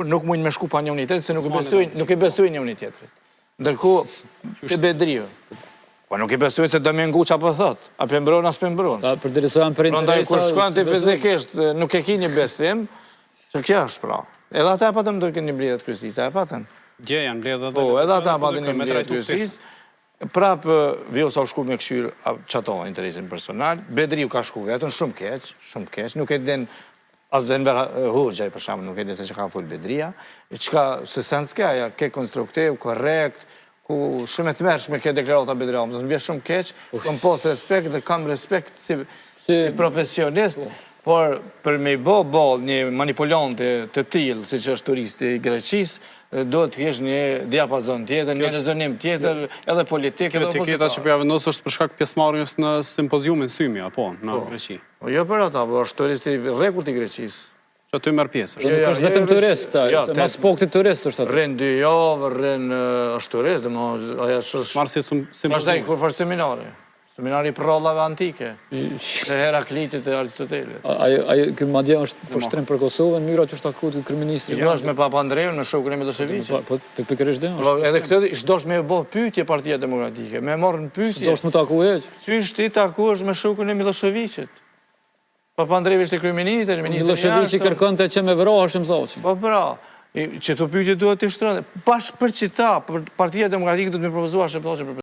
nuk mund me shku pa një unitet, se nuk e besojnë një tjetrit. Ndërkohë, të Bedriu, po nuk i besojnë se do me ngu që apo thot, a pëmbron as pëmbron. Për dirisohen për interesa... Prandaj, kur shkuan të fizikisht, nuk e ki një besim, që kjo është pra. Edhe ata patëm do kënë një mbledhjet kryesisë, e patën? Gje janë mbledhjet. Po, edhe ata patën një mbledhjet kryesisë. Prapë, Vjosa u shku me këshyr qëto interesin personal. Bedriu ka shku vetën, shumë keq, nuk e din, as dhe Enver Hoxha, për shamë, nuk e din se që ka full Bedria, qka se senskaja, ke konstruktiv, korrekt, ku shumë e të mërshme ke deklarata Bedria, më të vje shumë keq, kam pos respekt dhe kam respekt si profesionist, por për me i bo një manipulante të tilë, si që është turisti i Greqis, do të kesh një diapazon tjetër, një rezonim tjetër, edhe politik, edhe opozitar. Kjo etiketa që përja vendosë është për shkak pjesëmarrjes në simpoziumin Symi, apo, në Greqi? Jo për ata, po është turisti rrekullt i Greqis. Që aty merr pjesë. Është vetëm turist, se mas pokti turist është aty. Rren 2 javë, është turist, dhe aja është... Marë si simpozium. Ashtaj kur farë seminari. Seminari për rollave antike, të Heraklitit e Aristotelit. Kjo madje është përshtrim për Kosovën, mënyra që është takuar ky kryeministri. Jo, është me Papandreun në shokun e Miloševićit. Po pikërisht dhe. Edhe këtë s'dosh me bë pyetje Partia Demokratike, me marrën pyetje. S'dosh me taku hiç. Çysh ti takuash me shokun e Miloševićit? Papandreou ishte kryeminist, Miloševići kërkonte që me vraheshim zoçi. Po pra, që të pyetje duhet të shtrënde. Pash për çita, Partia Demokratike do të më propozuar shpëtoshë për